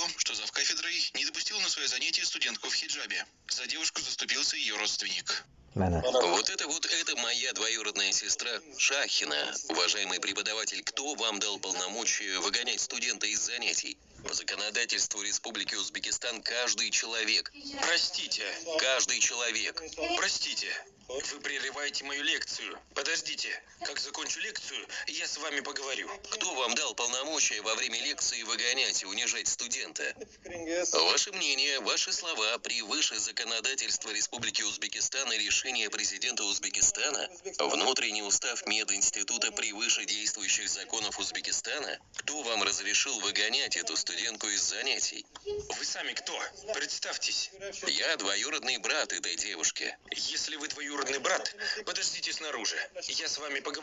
том, что завкафедрой не допустил на свое занятие студентку в хиджабе. За девушку заступился ее родственник. Вот это моя двоюродная сестра Шахина. Уважаемый преподаватель, кто вам дал полномочия выгонять студента из занятий? По законодательству Республики Узбекистан каждый человек. Простите. Каждый человек. Простите. Вы прерываете мою лекцию. Подождите. Как закончу лекцию, я с вами поговорю. Кто вам дал полномочия во время лекции выгонять и унижать студента? Ваше мнение, ваши слова превыше законодательства Республики Узбекистан и решения президента Узбекистана? Внутренний устав мединститута превыше действующих законов Узбекистана? Кто вам разрешил выгонять эту студентку из занятий? Вы сами кто? Представьтесь. Я двоюродный брат этой девушки. Если вы двоюродный брат, подождите снаружи. Я с вами поговорю.